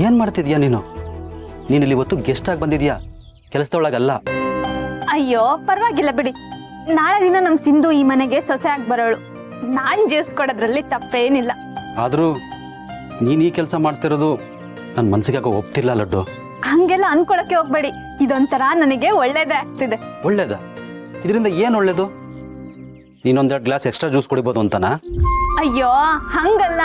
ಏನ್ ಮಾಡ್ತಿದ್ಯಾ ನೀನು? ನೀನಿಲ್ಲಿ ಇವತ್ತು ಗೆಸ್ಟ್ ಆಗಿ ಬಂದಿದ್ಯಾ, ಕೆಲಸದೊಳಗಲ್ಲ. ಅಯ್ಯೋ ಪರವಾಗಿಲ್ಲ ಬಿಡಿ. ನಾಳೆ ದಿನ ನಮ್ ಸಿಂಧು ಈ ಮನೆಗೆ ಸೊಸೆ ಆಗಿ ಬರೋಳು. ನಾನ್ ಜೀವಿಸ್ಕೊಡೋದ್ರಲ್ಲಿ ತಪ್ಪೇನಿಲ್ಲ. ಆದ್ರೂ ನೀನ್ ಈ ಕೆಲಸ ಮಾಡ್ತಿರೋದು ನನ್ನ ಮನ್ಸಿಗೆ ಒಪ್ತಿಲ್ಲ ಲಡ್ಡು. ಹಂಗೆಲ್ಲ ಅನ್ಕೊಳಕ್ಕೆ ಹೋಗ್ಬೇಡಿ. ಇದೊಂಥರ ನನಗೆ ಒಳ್ಳೇದೇ ಆಗ್ತಿದೆ. ಒಳ್ಳೇದ? ಇದರಿಂದ ಏನ್ ಒಳ್ಳೇದು? ನೀನೊಂದೆರಡು ಗ್ಲಾಸ್ ಎಕ್ಸ್ಟ್ರಾ ಜ್ಯೂಸ್ ಕುಡಿಬೋದು ಅಂತನಾ? ಅಯ್ಯೋ ಹಂಗಲ್ಲ.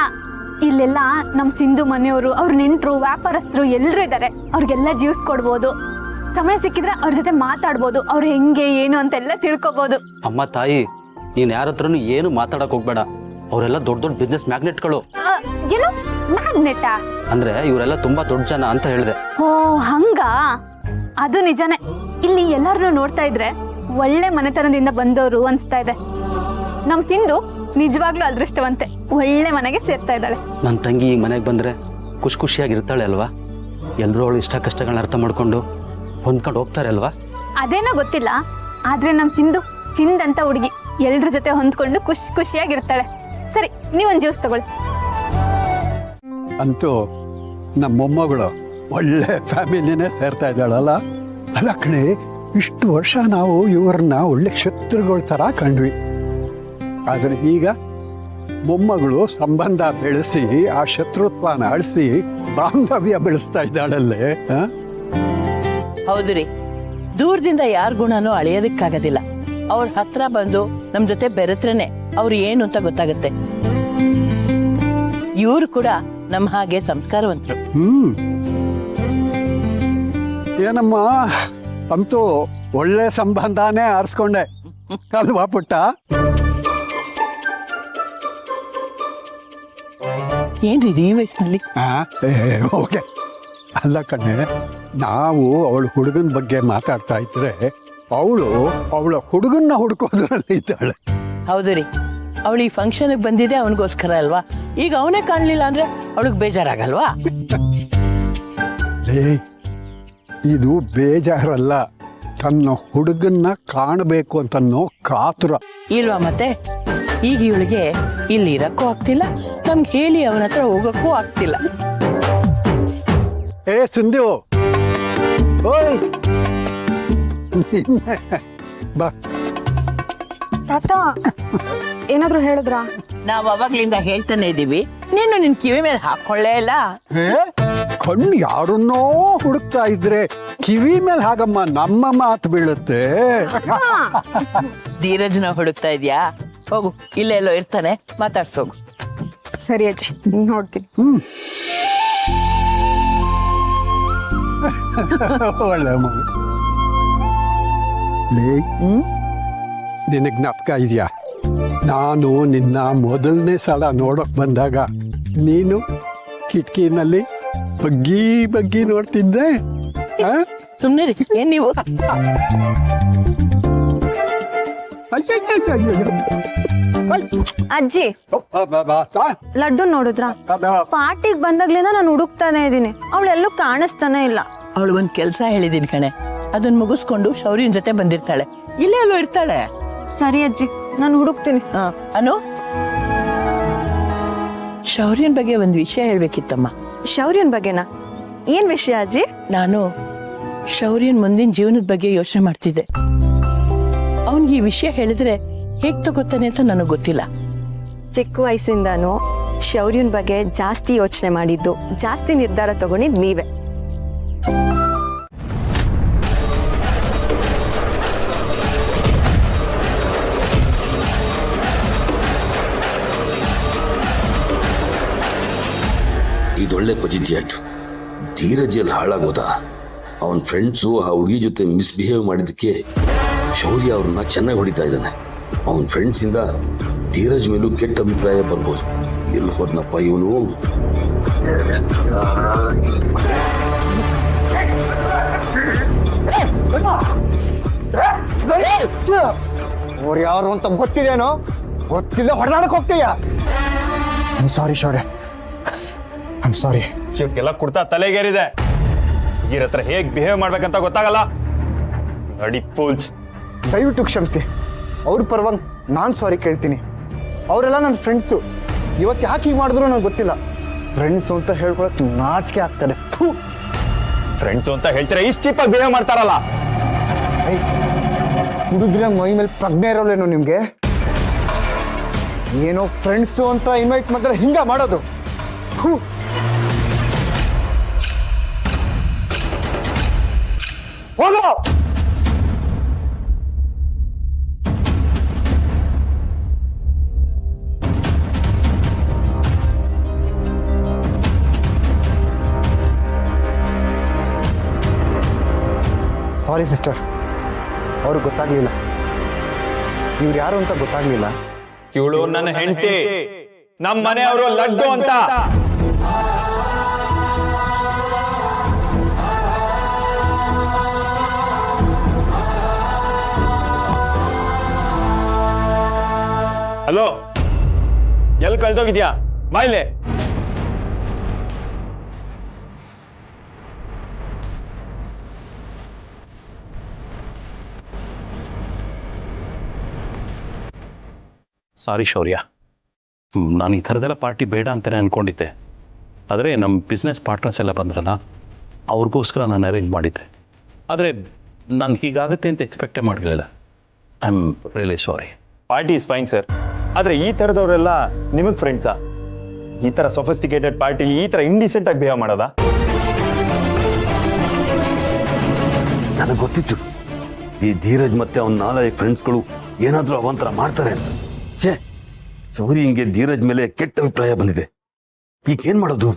ಇಲ್ಲೆಲ್ಲ ನಮ್ ಸಿಂಧು ಮನೆಯವರು, ಅವ್ರ ನೆಂಟ್ರು, ವ್ಯಾಪಾರಸ್ಥರು ಎಲ್ರು ಇದಾರೆ. ಅವ್ರಿಗೆಲ್ಲ ಜ್ಯೂಸ್ ಕೊಡ್ಬೋದು. ಸಮಯ ಸಿಕ್ಕಿದ್ರೆ ಅವ್ರ ಜೊತೆ ಮಾತಾಡ್ಬೋದು. ಅವ್ರು ಹೆಂಗೆ ಏನು ಅಂತೆಲ್ಲ ತಿಳ್ಕೊಬೋದು. ಅಮ್ಮ ತಾಯಿ, ನೀನ್ ಯಾರ ಹತ್ರನು ಏನು ಮಾತಾಡಕ್ ಹೋಗ್ಬೇಡ. ಅವರೆಲ್ಲ ದೊಡ್ಡ ದೊಡ್ಡ ಬಿಸ್ನೆಸ್ ಮ್ಯಾಗ್ನೆಟ್ಗಳು. ಏನು ಮ್ಯಾಗ್ನೆಟಾ? ಅಂದ್ರೆ ಇವರೆಲ್ಲ ತುಂಬಾ ದೊಡ್ಡ ಜನ ಅಂತ ಹೇಳಿದೆ. ಓ ಹಂಗ? ಅದು ನಿಜಾನೇ. ಇಲ್ಲಿ ಎಲ್ಲಾರನ್ನು ನೋಡ್ತಾ ಇದ್ರೆ ಒಳ್ಳೆ ಮನೆತನದಿಂದ ಬಂದವರು ಅನ್ಸ್ತಾ ಇದೆ. ನಮ್ ಸಿಂಧು ನಿಜವಾಗ್ಲೂ ಅದೃಷ್ಟವಂತೆ. ಒಳ್ಳೆ ಮನೆಗೆ ಸೇರ್ತಾ ಇದ್ದಾಳೆ. ನನ್ನ ತಂಗಿ ಈಗ ಮನೆಗೆ ಬಂದ್ರೆ ಖುಷಿಯಾಗಿರ್ತಾಳೆ ಅಲ್ವಾ? ಎಲ್ರೂ ಅವಳು ಇಷ್ಟ ಕಷ್ಟಗಳನ್ನ ಅರ್ಥ ಮಾಡ್ಕೊಂಡು ಹೊಂದ್ಕೊಂಡು ಹೋಗ್ತಾರೆ ಅಲ್ವಾ? ಅದೇನೋ ಗೊತ್ತಿಲ್ಲ, ಆದ್ರೆ ನಮ್ ಸಿಂಧು ಚಿಂದಂತ ಹುಡುಗಿ. ಎಲ್ರ ಜೊತೆ ಹೊಂದ್ಕೊಂಡು ಖುಷಿಯಾಗಿರ್ತಾಳೆ. ಸರಿ, ನೀವೊಂದ್ ಜ್ಯೂಸ್ ತಗೊಳ್ಳಿ. ಅಂತೂ ನಮ್ಮ ಮೊಮ್ಮಗಳು ಒಳ್ಳೆ ಫ್ಯಾಮಿಲಿನೇ ಸೇರ್ತಾ ಇದ್ದಾಳಲ್ಲ. ಅಲ್ಲ ಕಣೆ, ಇಷ್ಟು ವರ್ಷ ನಾವು ಇವ್ರನ್ನ ಒಳ್ಳೆ ಶತ್ರುಗಳ ತರ ಕಂಡ್ವಿ. ಆದ್ರೆ ಈಗ ಮೊಮ್ಮಗಳು ಸಂಬಂಧ ಬೆಳೆಸಿ ಆ ಶತ್ರುತ್ವನ ಅಳಿಸಿ ಬಾಂಧವ್ಯ ಬೆಳೆಸ್ತಾ ಇದ್ದಾಳಲ್ಲೇ. ಹೌದು ರೀ, ದೂರದಿಂದ ಯಾರ ಗುಣನೂ ಅಳಿಯೋದಕ್ಕಾಗೋದಿಲ್ಲ. ಅವ್ರ ಹತ್ರ ಬಂದು ನಮ್ ಜೊತೆ ಬೆರೆತ್ರೇನೆ ಅವ್ರು ಏನು ಅಂತ ಗೊತ್ತಾಗತ್ತೆ. ಇವ್ರು ಕೂಡ ನಮ್ ಹಾಗೆ ಸಂಸ್ಕಾರವಂತರು. ಏನಮ್ಮ, ಅಂತೂ ಒಳ್ಳೆ ಸಂಬಂಧನೇ ಆರಿಸ್ಕೊಂಡೆ ಅಲ್ವಾ ಪುಟ್ಟ? ಏನ್ರಿ ಈ ವಯಸ್ಸಿನಲ್ಲಿ? ಓಕೆ. ಅಲ್ಲ ಕಣ್ಣೆ, ನಾವು ಅವಳ ಹುಡುಗನ ಬಗ್ಗೆ ಮಾತಾಡ್ತಾ ಇದ್ರೆ ಅವಳ ಹುಡುಗನ್ನ ಹುಡುಕೋದ್ರಲ್ಲಿ ಇದ್ದಾಳೆ. ಹೌದು ರೀ, ಅವಳು ಈ ಫಂಕ್ಷನ್ಗೆ ಬಂದಿದೆ ಅವನಿಗೋಸ್ಕರ ಅಲ್ವಾ? ಈಗ ಅವನೇ ಕಾಣ್ಲಿಲ್ಲ ಅಂದ್ರೆ ಅವಳಿಗೆ ಬೇಜಾರಾಗಲ್ವಾ? ಇದು ಬೇಜಾರಲ್ಲ, ತನ್ನ ಹುಡುಗನ್ನ ಕಾಣಬೇಕು ಅಂತನೋ ಕಾತುರ ಇಲ್ವಾ? ಮತ್ತೆ ಈಗ ಇವಳಿಗೆ ಇಲ್ಲಿ ಇರಕ್ಕೂ ಆಗ್ತಿಲ್ಲ, ನಮ್ಗೆ ಹೇಳಿ ಅವನ ಹತ್ರ ಹೋಗಕ್ಕೂ ಆಗ್ತಿಲ್ಲ. ಏ ಸಿಂಧು, ಓಯ್ ಬಾ. ತಾತ ಏನಾದ್ರು ಹೇಳಿದ್ರಾ? ನಾವ್ ಅವಾಗ್ಲಿಂದ ಹೇಳ್ತಾನೆ ಇದೀವಿ, ನೀನು ನಿನ್ ಕಿವಿ ಮೇಲೆ ಹಾಕೊಳ್ಳೇ ಇಲ್ಲ. ಕಣ್ಣು ಯಾರನ್ನೋ ಹುಡುಕ್ತಾ ಇದ್ರೆ ಕಿವಿ ಮೇಲೆ ಹಾಗಮ್ಮ ನಮ್ಮ ಮಾತು ಬೀಳುತ್ತೆ. ಧೀರಜ್ನ ಹುಡುಕ್ತಾ ಇದ್ಯಾ? ಹೋಗು, ಇಲ್ಲೆಲ್ಲೋ ಇರ್ತಾನೆ, ಮಾತಾಡ್ಸೋಗು. ಸರಿ ಅಜ್ಜಿ, ನೋಡ್ತೀನಿ. ಒಳ್ಳೆ ಮಗು. ನಿನಗ್ ಜ್ಞಾಪಕ ಇದೆಯಾ, ನಾನು ನಿನ್ನ ಮೊದಲನೇ ಸಲ ನೋಡಕ್ ಬಂದಾಗ ನೀನು ಕಿಟಕಿನಲ್ಲಿ ಬಗ್ಗಿ ನೋಡ್ತಿದ್ದೆ. ಸುಮ್ನೆ ರೀ, ಏನ್ ನೀವು? ಅಜ್ಜಿ, ಲಡ್ಡು ನೋಡಿದ್ರ? ಪಾರ್ಟಿಗೆ ಬಂದಾಗ್ಲಿಂದ ನಾನು ಹುಡುಕ್ತಾನೆ ಇದೀನಿ, ಅವಳೆಲ್ಲೂ ಕಾಣಿಸ್ತಾನೆ ಇಲ್ಲ. ಅವಳಿಗೊಂದ್ ಕೆಲ್ಸ ಹೇಳಿದೀನಿ ಕಣೆ, ಅದನ್ನ ಮುಗಿಸ್ಕೊಂಡು ಶೌರ್ಯನ್ ಜೊತೆ ಬಂದಿರ್ತಾಳೆ. ಇಲ್ಲೇ ಅಲ್ಲೋ ಇರ್ತಾಳೆ. ಸರಿ ಅಜ್ಜಿ, ನಾನು ಹುಡುಕ್ತೀನಿ. ಅನು, ಶೌರ್ಯನ್ ಬಗ್ಗೆ ಒಂದ್ ವಿಷಯ ಹೇಳ್ಬೇಕಿತ್ತಮ್ಮ. ಶೌರ್ಯನ್ ಬಗ್ಗೆನಾ? ಏನ್ ವಿಷಯ ಅಜ್ಜಿ? ನಾನು ಶೌರ್ಯನ್ ಮುಂದಿನ ಜೀವನದ ಬಗ್ಗೆ ಯೋಚನೆ ಮಾಡ್ತಿದ್ದೆ. ಅವನ್ಗೆ ಈ ವಿಷಯ ಹೇಳಿದ್ರೆ ಹೇಗ್ ತಗೋತಾನೆ ಅಂತ ನನಗ್ ಗೊತ್ತಿಲ್ಲ. ಚಿಕ್ಕ ವಯಸ್ಸಿಂದಾನು ಶೌರ್ಯನ್ ಬಗ್ಗೆ ಜಾಸ್ತಿ ಯೋಚನೆ ಮಾಡಿದ್ದು, ಜಾಸ್ತಿ ನಿರ್ಧಾರ ತಗೊಂಡಿದ್ ನೀವೇ. ಇದೊಳ್ಳೆ ಪಜಿತಿ ಆಯ್ತು. ಧೀರಜಲ್ಲಿ ಹಾಳಾಗೋದ. ಅವನ ಫ್ರೆಂಡ್ಸು ಆ ಹುಡುಗಿ ಜೊತೆ ಮಿಸ್ಬಿಹೇವ್ ಮಾಡಿದ್ದಕ್ಕೆ ಶೌರ್ಯ ಅವ್ರನ್ನ ಚೆನ್ನಾಗಿ ಹೊಡಿತಾ ಇದ್ದಾನೆ. ಅವನ ಫ್ರೆಂಡ್ಸ್ ಇಂದ ಧೀರಜ್ ಮೇಲೂ ಕೆಟ್ಟ ಅಭಿಪ್ರಾಯ ಬರ್ಬೋದು. ಎಲ್ಲಿ ಹೋದ್ನಪ್ಪ ಇವನು? ಅವ್ರು ಯಾರು ಅಂತ ಗೊತ್ತಿದೇನೋ? ಗೊತ್ತಿಲ್ಲ ಹೊಡೆದಾಡಕ್ ಹೋಗ್ತೀಯ? ಸಾರಿ ಶೌರ್ಯ, ಐಮ್ ಸಾರಿ. ಇವಕ್ಕೆಲ್ಲ ಕುಡ್ತಾ ತಲೆಗೇರಿದೆ. ಈರ ಹತ್ರ ಹೇಗ್ ಬಿಹೇವ್ ಮಾಡ್ಬೇಕಂತ ಗೊತ್ತಾಗಲ್ಲ. ನಡಿ ಫೂಲ್ಸ್. ದಯವಿಟ್ಟು ಕ್ಷಮಿಸಿ. ಅವ್ರ ಪರವಾಗಿ ನಾನ್ ಸಾರಿ ಕೇಳ್ತೀನಿ. ಅವರೆಲ್ಲ ನನ್ನ ಫ್ರೆಂಡ್ಸು. ಇವತ್ತು ಯಾಕೆ ಹೀಗೆ ಮಾಡಿದ್ರು ನನಗೆ ಗೊತ್ತಿಲ್ಲ. ಫ್ರೆಂಡ್ಸ್ ಅಂತ ಹೇಳ್ಕೊಳಕ್ ನಾಚಿಕೆ ಆಗ್ತದೆ. ಥು. ಫ್ರೆಂಡ್ಸ್ ಅಂತ ಹೇಳ್ತೀರಾ, ಇಷ್ಟು ಚೀಪಾಗಿ ಬಿಹೇವ್ ಮಾಡ್ತಾರಲ್ಲ. ಏಯ್, ಕುಡಿದ್ರೆ ಮೈ ಮೇಲೆ ಪ್ರಜ್ಞೆ ಇರೋಲೇನು ನಿಮ್ಗೆ? ಏನೋ ಫ್ರೆಂಡ್ಸ್ ಅಂತ ಇನ್ವೈಟ್ ಮಾಡಿದ್ರೆ ಹಿಂಗ ಮಾಡೋದು. ಥು. ಹೋಗೋ. ಸಾರಿ ಸಿಸ್ಟರ್, ಅವ್ರಿಗೆ ಗೊತ್ತಾಗ್ಲಿಲ್ಲ, ಇವ್ರು ಯಾರು ಅಂತ ಗೊತ್ತಾಗ್ಲಿಲ್ಲ. ಇವಳು ನನ್ನ ಹೆಂಡತಿ, ನಮ್ಮ ಮನೆಯವರು ಲಡ್ಡು ಅಂತ. ಹಲೋ, ಎಲ್ಲಿ ಕಳ್ದೋಗಿದ್ಯಾ? ಬಾಯ್ಲೆ. ಸಾರಿ ಶೌರ್ಯ, ನಾನು ಈ ಥರದೆಲ್ಲ ಪಾರ್ಟಿ ಬೇಡ ಅಂತಲೇ ಅಂದ್ಕೊಂಡಿದ್ದೆ. ಆದರೆ ನಮ್ಮ ಬಿಸ್ನೆಸ್ ಪಾರ್ಟ್ನರ್ಸ್ ಎಲ್ಲ ಬಂದ್ರಲ್ಲ, ಅವ್ರಿಗೋಸ್ಕರ ನಾನು ಅರೇಂಜ್ ಮಾಡಿದ್ದೆ. ಆದರೆ ನಾನು ಹೀಗಾಗುತ್ತೆ ಅಂತ ಎಕ್ಸ್ಪೆಕ್ಟೇ ಮಾಡಲಿಲ್ಲ. I am really sorry. Party is fine sir, ಆದರೆ ಈ ಥರದವರೆಲ್ಲ ನಿಮಗೆ ಫ್ರೆಂಡ್ಸಾ? ಈ ಥರ ಸೊಫಿಸ್ಟಿಕೇಟೆಡ್ ಪಾರ್ಟಿಲಿ ಈ ಥರ ಇಂಡಿಸೆಂಟ್ ಆಗಿ ಬಿಹೇವ್ ಮಾಡೋದಾ? ನನಗೆ ಗೊತ್ತಿತ್ತು ಈ ಧೀರಜ್ ಮತ್ತೆ ಅವನ 4 ಫ್ರೆಂಡ್ಸ್ಗಳು ಏನಾದರೂ ಅವಾಂತರ ಮಾಡ್ತಾರೆ ಅಂತ. ಛೇ, ಶೌರಿ ಹಿಂಗೆ ಧೀರಜ್ ಮೇಲೆ ಕೆಟ್ಟ ಅಭಿಪ್ರಾಯ ಬಂದಿದೆ. ಈಗ ಏನ್ ಮಾಡೋದು?